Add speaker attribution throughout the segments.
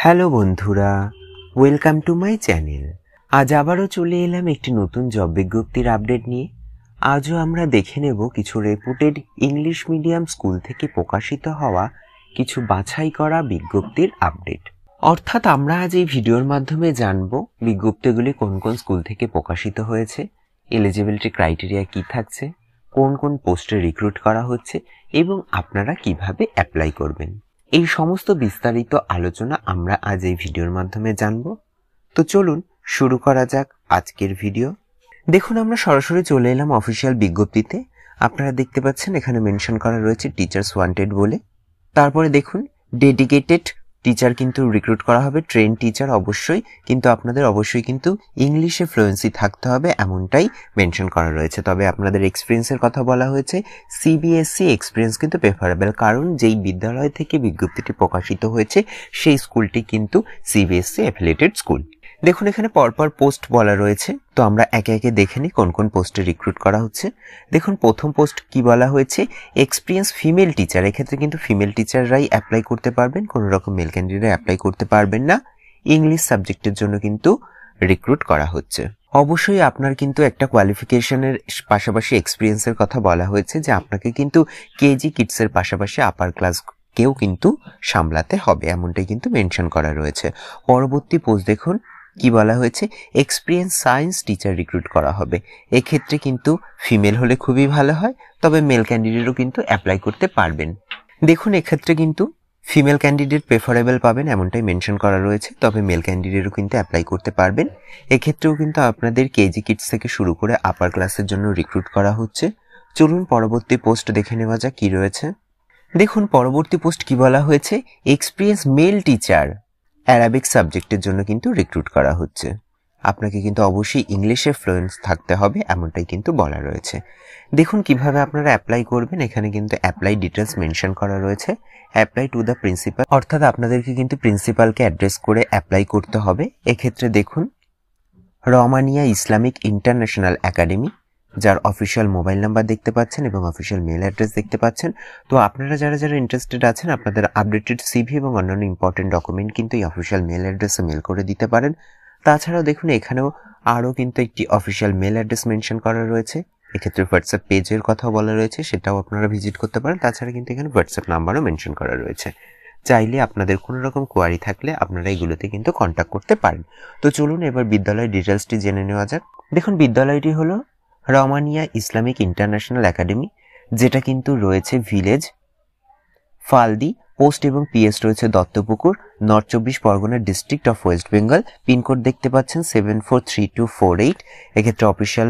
Speaker 1: Hello বন্ধুরা, welcome to my channel. আজ আবারও চলে এলাম একটি নতুন জব বিজ্ঞপ্তির আপডেট নিয়ে। আজও আমরা দেখে নেব কিছু রেপুটেড ইংলিশ মিডিয়াম স্কুল থেকে প্রকাশিত হওয়া কিছু বাছাই করা বিজ্ঞপ্তির আপডেট। অর্থাৎ আমরা আজ এই ভিডিওর মাধ্যমে জানব বিজ্ঞপ্তিগুলি কোন কোন স্কুল থেকে প্রকাশিত হয়েছে, এলিজিবিলিটি ক্রাইটেরিয়া কি থাকছে, কোন কোন পোস্টে রিক্রুট করা হচ্ছে এবং আপনারা কিভাবে অ্যাপ্লাই করবেন। এই সমস্ত বিস্তারিত আলোচনা আমরা আজ এই ভিডিওর মাধ্যমে জানব। তো চলুন শুরু করা যাক আজকের ভিডিও। দেখুন, আমরা সরাসরি চলে এলাম অফিসিয়াল বিজ্ঞপ্তিতে। আপনারা দেখতে পাচ্ছেন এখানে মেনশন করা রয়েছে টিচার্স ওয়ান্টেড বলে। তারপরে দেখুন ডেডিকেটেড টিচার কিন্তু রিক্রুট করা হবে, ট্রেন টিচার অবশ্যই, কিন্তু আপনাদের অবশ্যই কিন্তু ইংলিশে ফ্লুয়েন্সি থাকতে হবে এমনটাই মেনশন করা রয়েছে। তবে আপনাদের এক্সপিরিয়েন্সের কথা বলা হয়েছে, সিবিএসসি এক্সপিরিয়েন্স কিন্তু প্রেফারেবল, কারণ যেই বিদ্যালয় থেকে বিজ্ঞপ্তিটি প্রকাশিত হয়েছে সেই স্কুলটি কিন্তু সিবিএসসি অ্যাফিলিয়েটেড স্কুল। দেখুন এখানে পরপর পোস্ট বলা রয়েছে, তো আমরা একে একে দেখে নিই কোন কোন পোস্টে রিক্রুট করা হচ্ছে। দেখুন প্রথম পোস্ট কি বলা হয়েছে, এক্সপিরিয়েন্স ফিমেল টিচার। এক্ষেত্রে কিন্তু ফিমেল টিচাররাই অ্যাপ্লাই করতে পারবেন, কোনো রকম মেল ক্যান্ডিডেট অ্যাপ্লাই করতে পারবেন না। ইংলিশ সাবজেক্টের জন্য কিন্তু রিক্রুট করা হচ্ছে। অবশ্যই আপনার কিন্তু একটা কোয়ালিফিকেশনের পাশাপাশি এক্সপিরিয়েন্সের কথা বলা হয়েছে, যে আপনাকে কিন্তু কেজি কিডসের পাশাপাশি আপার ক্লাস কেউ কিন্তু সামলাতে হবে, এমনটাই কিন্তু মেনশন করা রয়েছে। পরবর্তী পোস্ট দেখুন কি বলা হয়েছে, এক্সপিরিয়েন্স সায়েন্স টিচার রিক্রুট করা হবে। এক্ষেত্রে কিন্তু ফিমেল হলে খুবই ভালো হয়, তবে মেল ক্যান্ডিডেটও কিন্তু অ্যাপ্লাই করতে পারবেন। দেখুন এক্ষেত্রে কিন্তু ফিমেল ক্যান্ডিডেট প্রেফারেবল পাবেন এমনটাই মেনশন করা রয়েছে, তবে মেল ক্যান্ডিডেটও কিন্তু অ্যাপ্লাই করতে পারবেন। এক্ষেত্রেও কিন্তু আপনাদের কেজি কিডস থেকে শুরু করে আপার ক্লাসের জন্য রিক্রুট করা হচ্ছে। চলুন পরবর্তী পোস্ট দেখে নেওয়া যাক কি রয়েছে। দেখুন পরবর্তী পোস্ট কি বলা হয়েছে, এক্সপিরিয়েন্স মেল টিচার অ্যারাবিক সাবজেক্টের জন্য কিন্তু রিক্রুট করা হচ্ছে। আপনাকে কিন্তু অবশ্যই ইংলিশে ফ্লুয়েন্স থাকতে হবে এমনটাই কিন্তু বলা রয়েছে। দেখুন কিভাবে আপনারা অ্যাপ্লাই করবেন, এখানে কিন্তু অ্যাপ্লাই ডিটেলস মেনশন করা রয়েছে। অ্যাপ্লাই টু দ্য প্রিন্সিপাল, অর্থাৎ আপনাদেরকে কিন্তু প্রিন্সিপালকে অ্যাড্রেস করে অ্যাপ্লাই করতে হবে। এক্ষেত্রে দেখুন রমানিয়া ইসলামিক ইন্টারন্যাশনাল একাডেমি, যার অফিসিয়াল মোবাইল নাম্বার দেখতে পাচ্ছেন এবং অফিসিয়াল মেল অ্যাড্রেস দেখতে পাচ্ছেন। তো আপনারা যারা যারা ইন্টারেস্টেড আছেন, আপনাদের আপডেটেড সিভি এবং অন্যান্য ইম্পর্টেন্ট ডকুমেন্ট কিন্তু এই অফিসিয়াল মেল অ্যাড্রেসে মেল করে দিতে পারেন। তাছাড়াও দেখুন এখানেও আরও কিন্তু একটি অফিসিয়াল মেল অ্যাড্রেস মেনশন করা রয়েছে। এক্ষেত্রে হোয়াটসঅ্যাপ পেজের কথা বলা রয়েছে, সেটাও আপনারা ভিজিট করতে পারেন। তাছাড়া কিন্তু এখানে হোয়াটসঅ্যাপ নাম্বারও মেনশন করা রয়েছে। চাইলে আপনাদের কোনো রকম কোয়ারি থাকলে আপনারা এগুলোতে কিন্তু কন্ট্যাক্ট করতে পারেন। তো চলুন এবার বিদ্যালয়ের ডিটেলসটি জেনে নেওয়া যাক। দেখুন বিদ্যালয়টি হলো রমানিয়া ইসলামিক ইন্টারন্যাশনাল একাডেমি, যেটা কিন্তু রয়েছে ভিলেজ ফালদি, পোস্ট এবং পিএস রয়েছে Duttapukur, north 24 Parganas, district of West Bengal. Pin code দেখতে পাচ্ছেন 743248। এক্ষেত্রে অফিসিয়াল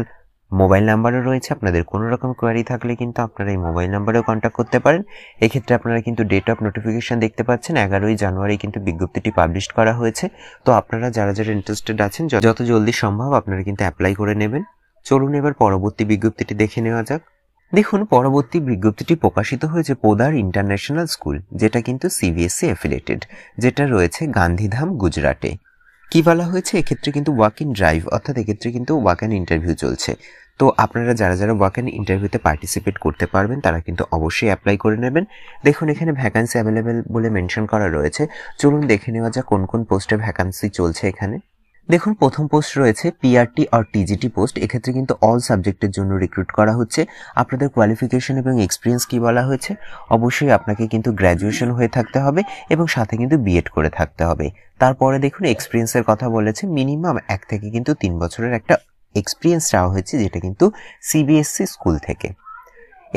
Speaker 1: মোবাইল নাম্বারও রয়েছে। আপনাদের কোনো রকম কোয়ারি থাকলে কিন্তু আপনারা এই মোবাইল নাম্বারেও কন্ট্যাক্ট করতে পারেন। এক্ষেত্রে আপনারা কিন্তু ডেট অফ নোটিফিকেশন দেখতে পাচ্ছেন 11ই জানুয়ারি কিন্তু বিজ্ঞপ্তিটি পাবলিশ করা হয়েছে। তো আপনারা যারা যারা ইন্টারেস্টেড আছেন যত জলদি সম্ভব আপনারা কিন্তু অ্যাপ্লাই করে নেবেন। চলুন এবার পরবর্তী বিজ্ঞপ্তিটি দেখে নেওয়া যাক। দেখুন পরবর্তী বিজ্ঞপ্তিটি প্রকাশিত হয়েছে পোদার ইন্টারন্যাশনাল স্কুল, যেটা কিন্তু সিবিএসসি অ্যাফিলিয়েটেড, যেটা রয়েছে গান্ধীধাম গুজরাটে। কি বলা হয়েছে, এক্ষেত্রে কিন্তু ওয়াক ইন ড্রাইভ, অর্থাৎ এক্ষেত্রে কিন্তু ওয়াক অ্যান্ড ইন্টারভিউ চলছে। তো আপনারা যারা যারা ওয়াক অ্যান্ড ইন্টারভিউতে পার্টিসিপেট করতে পারবেন তারা কিন্তু অবশ্যই অ্যাপ্লাই করে নেবেন। দেখুন এখানে ভ্যাকান্সি অ্যাভেলেবেল বলে মেনশন করা রয়েছে। চলুন দেখে নেওয়া যাক কোন কোন পোস্টে ভ্যাকান্সি চলছে এখানে। দেখুন প্রথম পোস্ট রয়েছে পিআরটি আর টিজিটি পোস্ট। এক্ষেত্রে কিন্তু অল সাবজেক্টের জন্য রিক্রুট করা হচ্ছে। আপনাদের কোয়ালিফিকেশন এবং এক্সপিরিয়েন্স কি বলা হয়েছে, অবশ্যই আপনাকে কিন্তু গ্র্যাজুয়েশন হয়ে থাকতে হবে এবং সাথে কিন্তু বিএড করে থাকতে হবে। তারপরে দেখুন এক্সপিরিয়েন্সের কথা বলেছে, মিনিমাম 1 থেকে কিন্তু 3 বছরের একটা এক্সপিরিয়েন্স চাওয়া হয়েছে, যেটা কিন্তু সিবিএসসি স্কুল থেকে।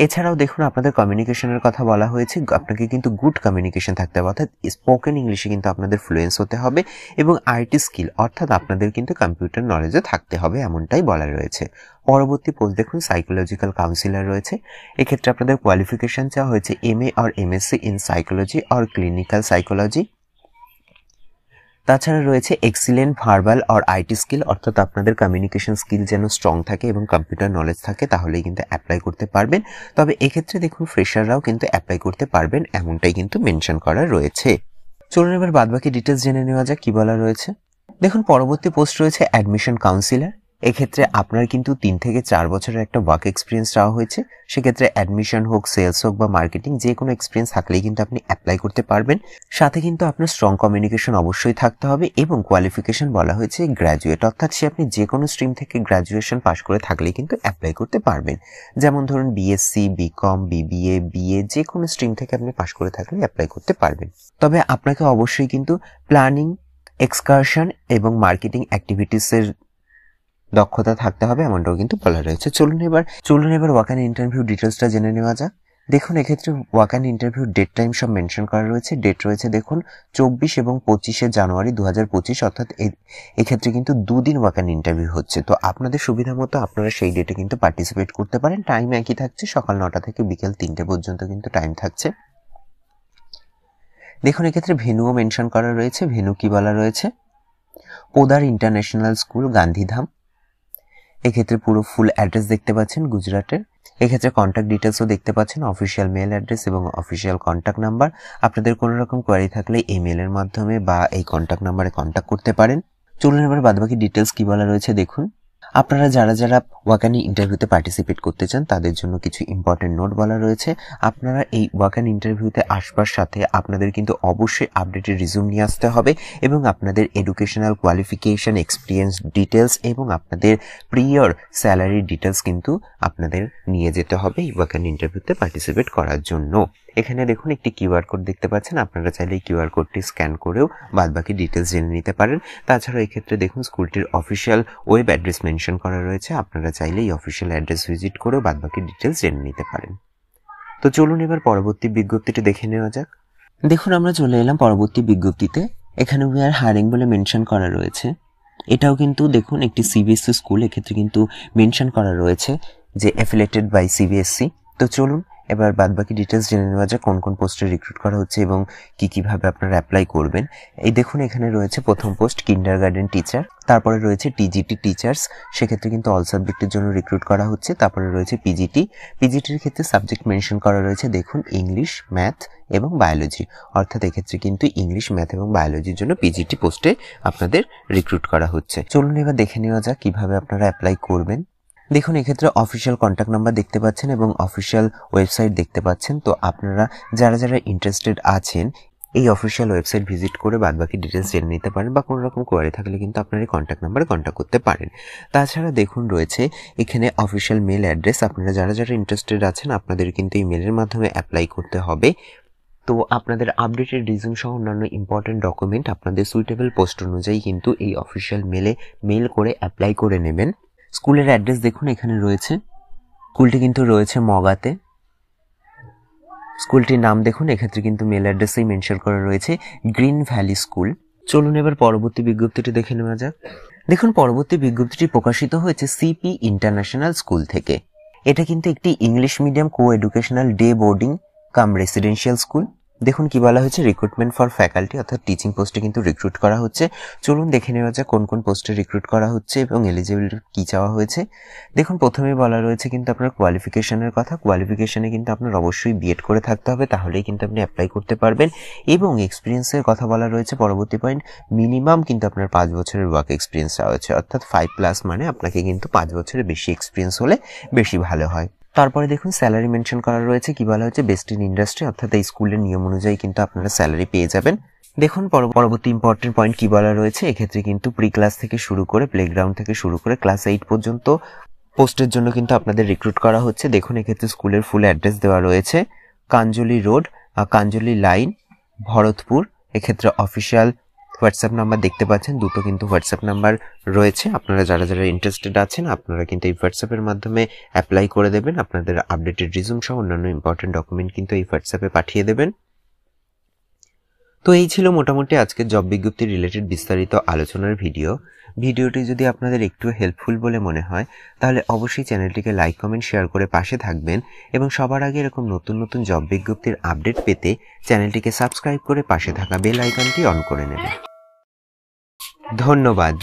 Speaker 1: এছাড়াও দেখুন আপনাদের কমিউনিকেশনের কথা বলা হয়েছে, আপনাকে কিন্তু গুড কমিউনিকেশন থাকতে হবে, অর্থাৎ স্পোকেন ইংলিশে কিন্তু আপনাদের ফ্লুয়েন্স হতে হবে এবং আইটি স্কিল অর্থাৎ আপনাদের কিন্তু কম্পিউটার নলেজও থাকতে হবে এমনটাই বলা রয়েছে। পরবর্তী পোস্ট দেখুন সাইকোলজিক্যাল কাউন্সিলর রয়েছে। এক্ষেত্রে আপনাদের কোয়ালিফিকেশন চাওয়া হয়েছে এমএ আর এমএসসি ইন সাইকোলজি আর ক্লিনিক্যাল সাইকোলজি। তাছাড়া রয়েছে এক্সিলেন্ট ভার্বাল আর আইটি স্কিল, অর্থাৎ আপনাদের কমিউনিকেশন স্কিল যেন স্ট্রং থাকে এবং কম্পিউটার নলেজ থাকে, তাহলেই কিন্তু অ্যাপ্লাই করতে পারবেন। তবে এক্ষেত্রে দেখুন ফ্রেশাররাও কিন্তু অ্যাপ্লাই করতে পারবেন এমনটাই কিন্তু মেনশন করা রয়েছে। চলুন এবার বাদবাকি ডিটেলস জেনে নেওয়া যাক কি বলা রয়েছে। দেখুন পরবর্তী পোস্ট রয়েছে অ্যাডমিশন কাউন্সিলর। এক্ষেত্রে আপনার কিন্তু 3 থেকে 4 বছরের একটা ওয়ার্ক এক্সপিরিয়েন্স চাওয়া হয়েছে। সেক্ষেত্রে অ্যাডমিশন হোক, সেলস হোক বা মার্কেটিং, যে কোনো এক্সপিরিয়েন্স থাকলেই কিন্তু আপনি অ্যাপ্লাই করতে পারবেন। সাথে কিন্তু আপনার স্ট্রং কমিউনিকেশন অবশ্যই থাকতে হবে এবং কোয়ালিফিকেশন বলা হয়েছে গ্র্যাজুয়েট, অর্থাৎ সে আপনি যে কোনো স্ট্রিম থেকে গ্র্যাজুয়েশন পাস করে থাকলেই কিন্তু অ্যাপ্লাই করতে পারবেন। যেমন ধরুন বিএসসি, বিকম, বিবিএ, বিএ, যে কোনো স্ট্রিম থেকে আপনি পাস করে থাকলে অ্যাপ্লাই করতে পারবেন। তবে আপনাকে অবশ্যই কিন্তু প্ল্যানিং, এক্সকারশন এবং মার্কেটিং অ্যাক্টিভিটিসের দক্ষতা থাকতে হবে, এমনটাও কিন্তু বলা রয়েছে। চলুন এবার ওয়াক অ্যান্ড ইন্টারভিউ ডিটেলসটা জেনে নেওয়া যাক। দেখুন এক্ষেত্রে walk and interview date time সব মেনশন করা রয়েছে। ডেট রয়েছে দেখুন 24 এবং 25 জানুয়ারি 2025, অর্থাৎ এক্ষেত্রে কিন্তু 2 দিন ওয়াক অ্যান্ড ইন্টারভিউ হচ্ছে। তো আপনাদের সুবিধা মতো আপনারা সেই ডেটে কিন্তু পার্টিসিপেট করতে পারেন। টাইম একই থাকছে, সকাল 9টা থেকে বিকেল 3টে পর্যন্ত কিন্তু টাইম থাকছে। দেখুন এক্ষেত্রে ভেন্যুও মেনশন করা রয়েছে। ভেন্যু কি বলা রয়েছে? Podar international school, Gandhidham. এক্ষেত্রে পুরো ফুল অ্যাড্রেস দেখতে পাচ্ছেন গুজরাটের। এক্ষেত্রে কন্ট্যাক্ট ডিটেলসও দেখতে পাচ্ছেন, অফিসিয়াল মেল অ্যাড্রেস এবং অফিসিয়াল কন্ট্যাক্ট নাম্বার। আপনাদের কোনো রকম কোয়ারি থাকলে এই মেলের মাধ্যমে বা এই কন্ট্যাক্ট নাম্বারে কন্ট্যাক্ট করতে পারেন। চলুন এবার বাদবাকি ডিটেলস কি বলা রয়েছে দেখুন। আপনারা যারা ওয়াক অ্যান্ড ইন্টারভিউতে পার্টিসিপেট করতে চান তাদের জন্য কিছু ইম্পর্টেন্ট নোট বলা রয়েছে। আপনারা এই ওয়াক অ্যান্ড ইন্টারভিউতে আসবার সাথে আপনাদের কিন্তু অবশ্যই আপডেটেড রিজিউম নিয়ে আসতে হবে এবং আপনাদের এডুকেশনাল কোয়ালিফিকেশন, এক্সপিরিয়েন্স ডিটেলস এবং আপনাদের প্রিয়র স্যালারি ডিটেলস কিন্তু আপনাদের নিয়ে যেতে হবে এই ওয়াক অ্যান্ড ইন্টারভিউতে পার্টিসিপেট করার জন্য। এখানে দেখুন একটি কিউআর কোড দেখতে পাচ্ছেন। আপনারা চাইলে এই কিউআর কোডটি স্ক্যান করেও বাদবাকি ডিটেলস জেনে নিতে পারেন। তাছাড়া এক্ষেত্রে দেখুন স্কুলটির অফিসিয়াল ওয়েব অ্যাড্রেস মেনশন করা রয়েছে। আপনারা চাইলে এই অফিসিয়াল অ্যাড্রেস ভিজিট করেও বাদবাকি ডিটেলস জেনে নিতে পারেন। তো চলুন এবার পরবর্তী বিজ্ঞপ্তিটি দেখে নেওয়া যাক। দেখুন আমরা চলে এলাম পরবর্তী বিজ্ঞপ্তিতে। এখানে উই আর হায়ারিং বলে মেনশন করা রয়েছে। এটাও কিন্তু দেখুন একটি সিবিএসসি স্কুল, এক্ষেত্রে কিন্তু মেনশন করা রয়েছে যে অ্যাফিলিয়েটেড বাই সিবিএসসি। তো চলুন এবার বাদবাকি ডিটেলস জেনে নেওয়া যাক কোন কোন পোস্টে রিক্রুট করা হচ্ছে এবং কিভাবে আপনারা অ্যাপ্লাই করবেন। এই দেখুন এখানে রয়েছে প্রথম পোস্ট কিন্ডারগার্টেন টিচার, তারপরে রয়েছে টিজিটি টিচার্স, সেক্ষেত্রে কিন্তু অল সাবজেক্টের জন্য রিক্রুট করা হচ্ছে। তারপরে রয়েছে পিজিটির ক্ষেত্রে সাবজেক্ট মেনশন করা রয়েছে দেখুন ইংলিশ, ম্যাথ এবং বায়োলজি, অর্থাৎ এক্ষেত্রে কিন্তু ইংলিশ, ম্যাথ এবং বায়োলজির জন্য পিজিটি পোস্টে আপনাদের রিক্রুট করা হচ্ছে। চলুন এবার দেখে নেওয়া যাক কিভাবে আপনারা অ্যাপ্লাই করবেন। দেখুন এক্ষেত্রে অফিসিয়াল কন্ট্যাক্ট নাম্বার দেখতে পাচ্ছেন এবং অফিসিয়াল ওয়েবসাইট দেখতে পাচ্ছেন। তো আপনারা যারা ইন্টারেস্টেড আছেন এই অফিসিয়াল ওয়েবসাইট ভিজিট করে বাদবাকি ডিটেলস জেনে নিতে পারেন বা কোনো রকম কোয়ারি থাকলে কিন্তু আপনার এই কন্ট্যাক্ট নাম্বারে কন্ট্যাক্ট করতে পারেন। তাছাড়া দেখুন রয়েছে এখানে অফিসিয়াল মেল অ্যাড্রেস। আপনারা যারা ইন্টারেস্টেড আছেন আপনাদের কিন্তু এই মেলের মাধ্যমে অ্যাপ্লাই করতে হবে। তো আপনাদের আপডেটেড রিজিউম সহ অন্যান্য ইম্পর্টেন্ট ডকুমেন্ট আপনাদের সুইটেবল পোস্ট অনুযায়ী কিন্তু এই অফিসিয়াল মেল করে অ্যাপ্লাই করে নেবেন। স্কুলের অ্যাড্রেস দেখুন এখানে রয়েছে। স্কুলটি কিন্তু রয়েছে মগাতে। স্কুলটির নাম দেখুন এক্ষেত্রে কিন্তু মেল অ্যাড্রেসেই মেনশন করা রয়েছে গ্রিন ভ্যালি স্কুল। চলুন এবার পরবর্তী বিজ্ঞপ্তিটি দেখে নেওয়া যাক। দেখুন পরবর্তী বিজ্ঞপ্তিটি প্রকাশিত হয়েছে সিপি ইন্টারন্যাশনাল স্কুল থেকে। এটা কিন্তু একটি English medium co educational day boarding cum residential school. দেখুন কি বলা হয়েছে, রিক্রুটমেন্ট ফর ফ্যাকাল্টি, অর্থাৎ টিচিং পোস্টে কিন্তু রিক্রুট করা হচ্ছে। চলুন দেখে নেওয়া যাক কোন কোন পোস্টে রিক্রুট করা হচ্ছে এবং এলিজিবিলিটি কি চাওয়া হয়েছে। দেখুন প্রথমেই বলা রয়েছে কিন্তু আপনার কোয়ালিফিকেশনের কথা। কোয়ালিফিকেশনে কিন্তু আপনার অবশ্যই বিএড করে থাকতে হবে, তাহলেই কিন্তু আপনি অ্যাপ্লাই করতে পারবেন। এবং এক্সপিরিয়েন্সের কথা বলা রয়েছে পরবর্তী পয়েন্ট, মিনিমাম কিন্তু আপনার 5 বছরের ওয়ার্ক এক্সপিরিয়েন্স চাওয়া হচ্ছে, অর্থাৎ 5+ মানে আপনাকে কিন্তু 5 বছরের বেশি এক্সপিরিয়েন্স হলে বেশি ভালো হয়। তারপরে দেখুন স্যালারি মেনশন করা রয়েছে। কি বলা হচ্ছে, বেস্ট ইন ইন্ডাস্ট্রি, অর্থাৎ এই স্কুলের নিয়ম অনুযায়ী কিন্তু আপনারা স্যালারি পেয়ে যাবেন। দেখুন পরবর্তী ইম্পর্টেন্ট পয়েন্ট কি বলা রয়েছে, এক্ষেত্রে কিন্তু প্রি ক্লাস থেকে শুরু করে প্লেগ্রাউন্ড থেকে শুরু করে ক্লাস 8 পর্যন্ত পোস্টের জন্য কিন্তু আপনাদের রিক্রুট করা হচ্ছে। দেখুন এক্ষেত্রে স্কুলের ফুল অ্যাড্রেস দেওয়া রয়েছে, কাঞ্জলি রোড, কাঞ্জলি লাইন, ভরতপুর। এক্ষেত্রে অফিসিয়াল হোয়াটসঅ্যাপ নাম্বার দেখতে পাচ্ছেন, দুটো কিন্তু হোয়াটসঅ্যাপ নাম্বার রয়েছে। আপনারা যারা ইন্টারেস্টেড আছেন আপনারা কিন্তু এই হোয়াটসঅ্যাপের মাধ্যমে অ্যাপ্লাই করে দেবেন। আপনাদের আপডেটেড রিজিউম সহ অন্যান্য ইম্পর্টেন্ট ডকুমেন্ট কিন্তু এই হোয়াটসঅ্যাপে পাঠিয়ে দেবেন। তো এই ছিল মোটামুটি আজকের জব বিজ্ঞপ্তি রিলেটেড বিস্তারিত আলোচনার ভিডিওটি যদি আপনাদের একটু হেল্পফুল বলে মনে হয় তাহলে অবশ্যই চ্যানেলটিকে লাইক, কমেন্ট, শেয়ার করে পাশে থাকবেন এবং সবার আগে এরকম নতুন জব বিজ্ঞপ্তির আপডেট পেতে চ্যানেলটিকে সাবস্ক্রাইব করে পাশে থাকা বেল আইকনটি অন করে নেবেন। ধন্যবাদ।